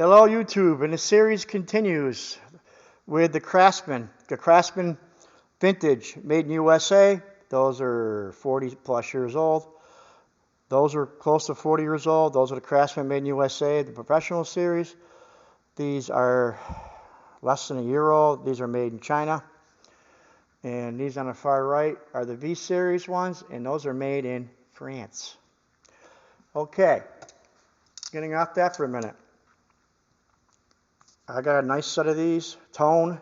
Hello YouTube, and the series continues with the Craftsman. The Craftsman Vintage, made in USA. Those are 40 plus years old. Those are close to 40 years old. Those are the Craftsman made in USA, the Professional series. These are less than a year old. These are made in China. And these on the far right are the V series ones, and those are made in France. Okay, getting off that for a minute. I got a nice set of these, tone,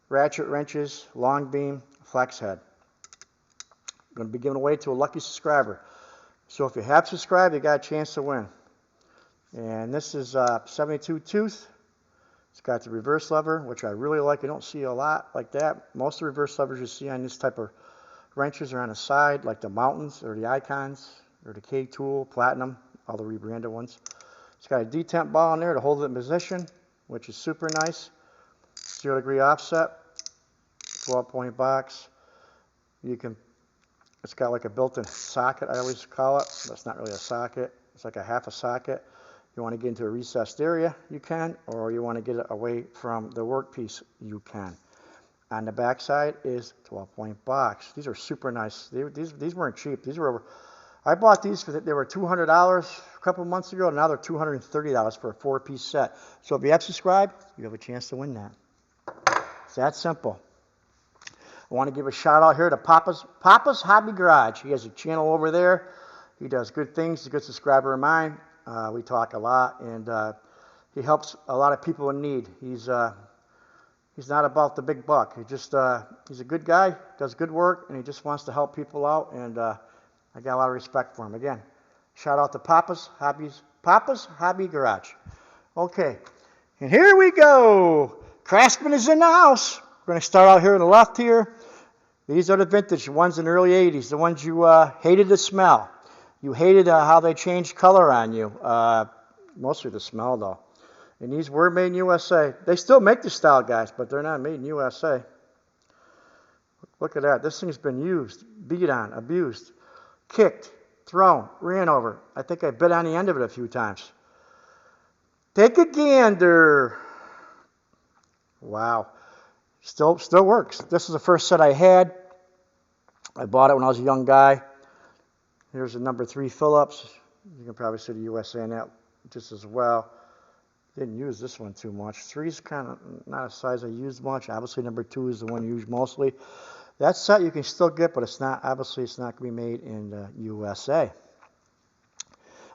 ratchet wrenches, long beam, flex head. I'm going to be giving away to a lucky subscriber. So if you have subscribed, you got a chance to win. And this is 72 tooth. It's got the reverse lever, which I really like. You don't see a lot like that. Most of the reverse levers you see on this type of wrenches are on the side, like the Mountains or the Icons or the K-Tool, Platinum, all the rebranded ones. It's got a detent ball in there to hold it in position, which is super nice. 0-degree offset, 12-point box. It's got like a built-in socket, I always call it. That's not really a socket. It's like a half a socket. You want to get into a recessed area, you can, or you want to get it away from the workpiece, you can. On the back side is 12-point box. These are super nice. These weren't cheap. I bought these for they were $200 a couple of months ago, and now they're $230 for a 4-piece set. So if you have subscribed, you have a chance to win that. It's that simple. I want to give a shout out here to Papa's Hobby Garage. He has a channel over there. He does good things. He's a good subscriber of mine. We talk a lot, and he helps a lot of people in need. He's not about the big buck. He's a good guy, does good work, and he just wants to help people out, and I got a lot of respect for him. Again, shout out to Papa's Hobby Garage. Okay, and here we go. Craftsman is in the house. We're going to start out here on the left here. These are the vintage ones in the early 80s, the ones you hated the smell. You hated how they changed color on you. Mostly the smell, though. And these were made in USA. They still make the style, guys, but they're not made in USA. Look at that. This thing's been used, beat on, abused, kicked, thrown, ran over. I think I bit on the end of it a few times. Take a gander. Wow. Still works. This is the first set I had. I bought it when I was a young guy. Here's a number 3 Phillips. You can probably see the USA in that just as well. Didn't use this one too much. 3's kind of not a size I used much. Obviously, number 2 is the one used mostly. That set you can still get, but it's not going to be made in the USA.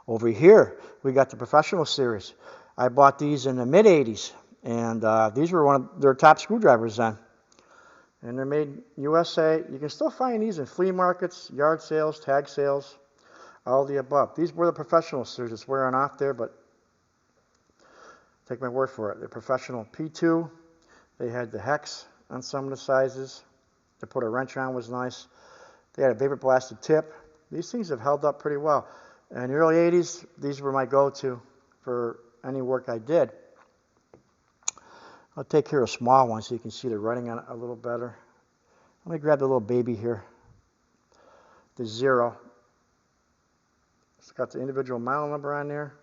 Over here, we got the Professional series. I bought these in the mid-80s, and these were one of their top screwdrivers then. And they're made in USA. You can still find these in flea markets, yard sales, tag sales, all the above. These were the Professional series. It's wearing off there, but take my word for it. The Professional P2, they had the hex on some of the sizes. To put a wrench on was nice. They had a vapor blasted tip. These things have held up pretty well. In the early 80s, these were my go-to for any work I did. I'll take here a small one so you can see the writing on it a little better. Let me grab the little baby here. The 0. It's got the individual model number on there.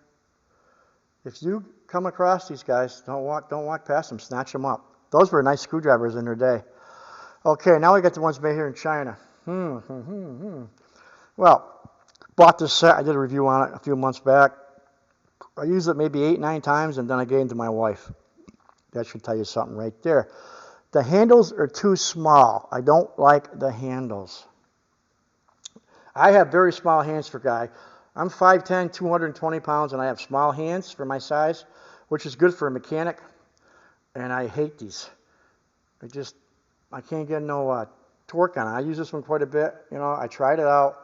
If you come across these guys, don't walk past them. Snatch them up. Those were nice screwdrivers in their day. Okay, now we got the ones made here in China. Well, bought this set. I did a review on it a few months back. I used it maybe 8-9 times, and then I gave it to my wife. That should tell you something right there. The handles are too small. I don't like the handles. I have very small hands for a guy. I'm 5'10", 220 pounds, and I have small hands for my size, which is good for a mechanic, and I hate these. I can't get no torque on it. I use this one quite a bit. I tried it out,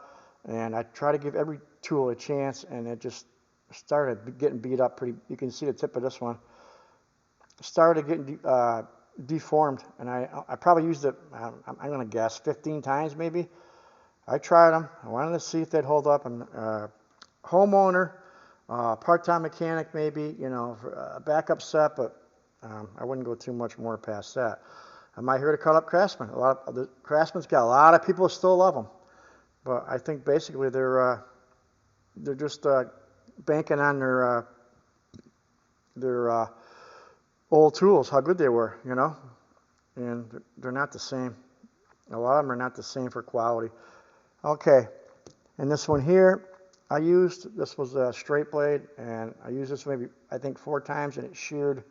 and I try to give every tool a chance, and it just started getting beat up pretty. You can see the tip of this one. Started getting deformed, and I probably used it, I'm going to guess, 15 times maybe. I tried them. I wanted to see if they'd hold up. I'm a homeowner, part-time mechanic maybe, for a backup set, but I wouldn't go too much more past that. Am I here to cut up Craftsman? The Craftsman's got a lot of people who still love them, but I think basically they're just banking on their their old tools, how good they were, you know, and they're not the same. A lot of them are not the same for quality. Okay, and this one here, this was a straight blade, and I used this maybe, I think 4 times, and it sheared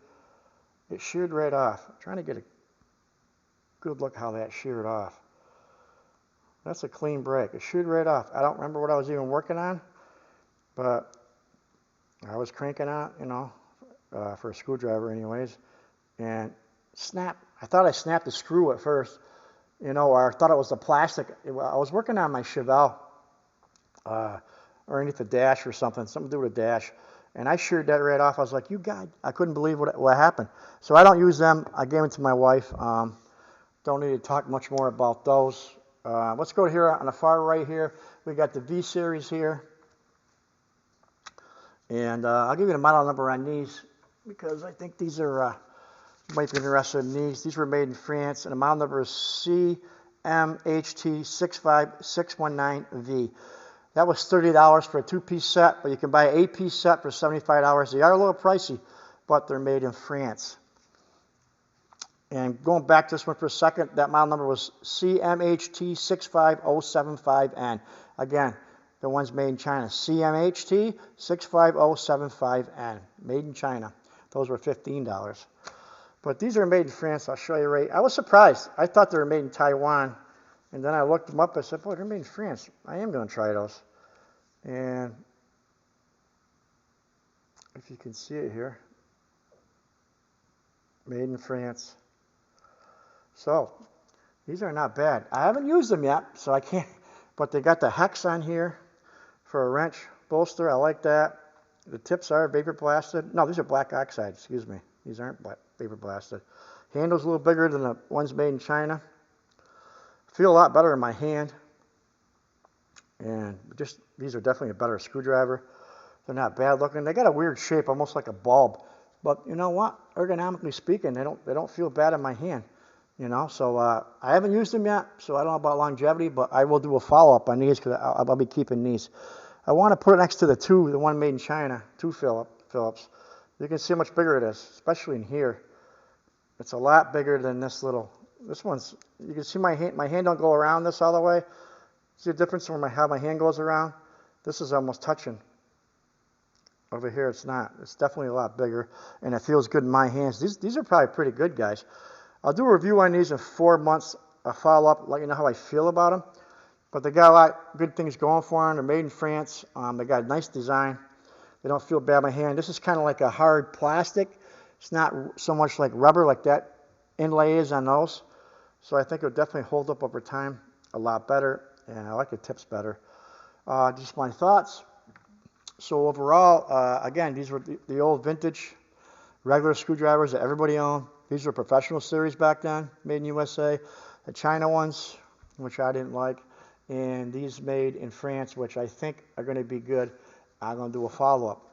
right off. I'm trying to get a good look how that sheared off. That's a clean break. It sheared right off. I don't remember what I was even working on, but I was cranking on, you know, for a screwdriver anyways, and snap. I thought I snapped the screw at first, you know, or I thought it was the plastic. I was working on my Chevelle, underneath the dash or something to do with a dash, and I sheared that right off. I was like, you God, I couldn't believe what happened. So I don't use them. I gave them to my wife. Don't need to talk much more about those. Let's go here on the far right here. We got the V series here. And I'll give you the model number on these because I think these are, you might be interested in these. These were made in France, and the model number is CMHT65619V. That was $30 for a 2-piece set, but you can buy an 8-piece set for $75. They are a little pricey, but they're made in France. And going back to this one for a second, that model number was CMHT65075N. Again, the one's made in China. CMHT65075N, made in China. Those were $15. But these are made in France. I'll show you right. I was surprised. I thought they were made in Taiwan. And then I looked them up. I said, boy, they're made in France. I am going to try those. And if you can see it here, made in France. So these are not bad. I haven't used them yet, so I can't. But they got the hex on here for a wrench bolster. I like that. The tips are vapor blasted. No, these are black oxide. Excuse me. These aren't vapor blasted. Handle's a little bigger than the ones made in China. Feel a lot better in my hand. And just these are definitely a better screwdriver. They're not bad looking. They got a weird shape, almost like a bulb. But you know what? Ergonomically speaking, they don't feel bad in my hand. You know, so I haven't used them yet, so I don't know about longevity, but I will do a follow-up on these because I'll be keeping these. I want to put it next to the one made in China, 2 Phillips. You can see how much bigger it is, especially in here. It's a lot bigger than this one's, you can see my hand don't go around this all the way. See the difference when how my hand goes around? This is almost touching. Over here it's not. It's definitely a lot bigger, and it feels good in my hands. These are probably pretty good, guys. I'll do a review on these in 4 months, a follow-up, let you know how I feel about them. But they got a lot of good things going for them. They're made in France. They got a nice design. They don't feel bad in my hand. This is kind of like a hard plastic. It's not so much like rubber like that inlay is on those. So I think it'll definitely hold up over time a lot better. And I like the tips better. Just my thoughts. So overall, again, these were the old vintage regular screwdrivers that everybody owned. These were professional series back then, made in USA. The China ones, which I didn't like, and these made in France, which I think are going to be good. I'm going to do a follow-up.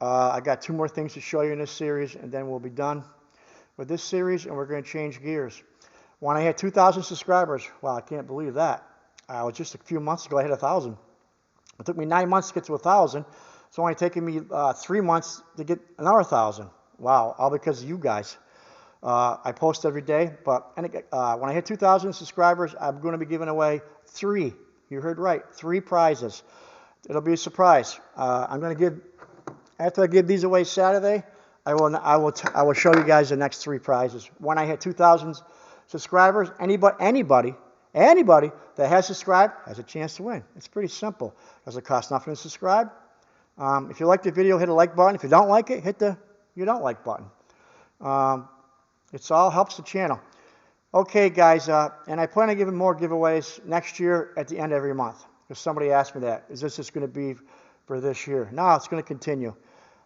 I got 2 more things to show you in this series, and then we'll be done with this series, and we're going to change gears. When I had 2,000 subscribers, wow, I can't believe that. Just a few months ago, I had 1,000. It took me 9 months to get to 1,000. It's only taken me 3 months to get another 1,000. Wow, all because of you guys. I post every day, but when I hit 2,000 subscribers, I'm going to be giving away 3. You heard right, 3 prizes. It'll be a surprise. I'm going to give, after I give these away Saturday, I will show you guys the next 3 prizes. When I hit 2,000 subscribers, anybody that has subscribed has a chance to win. It's pretty simple. Doesn't cost nothing to subscribe. If you like the video, hit the like button. If you don't like it, hit the you don't like button. It all helps the channel. Okay, guys, and I plan on giving more giveaways next year at the end of every month. Because somebody asked me that. Is this just going to be for this year? No, it's going to continue.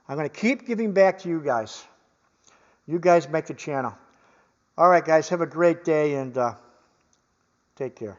I'm going to keep giving back to you guys. You guys make the channel. All right, guys, have a great day, and take care.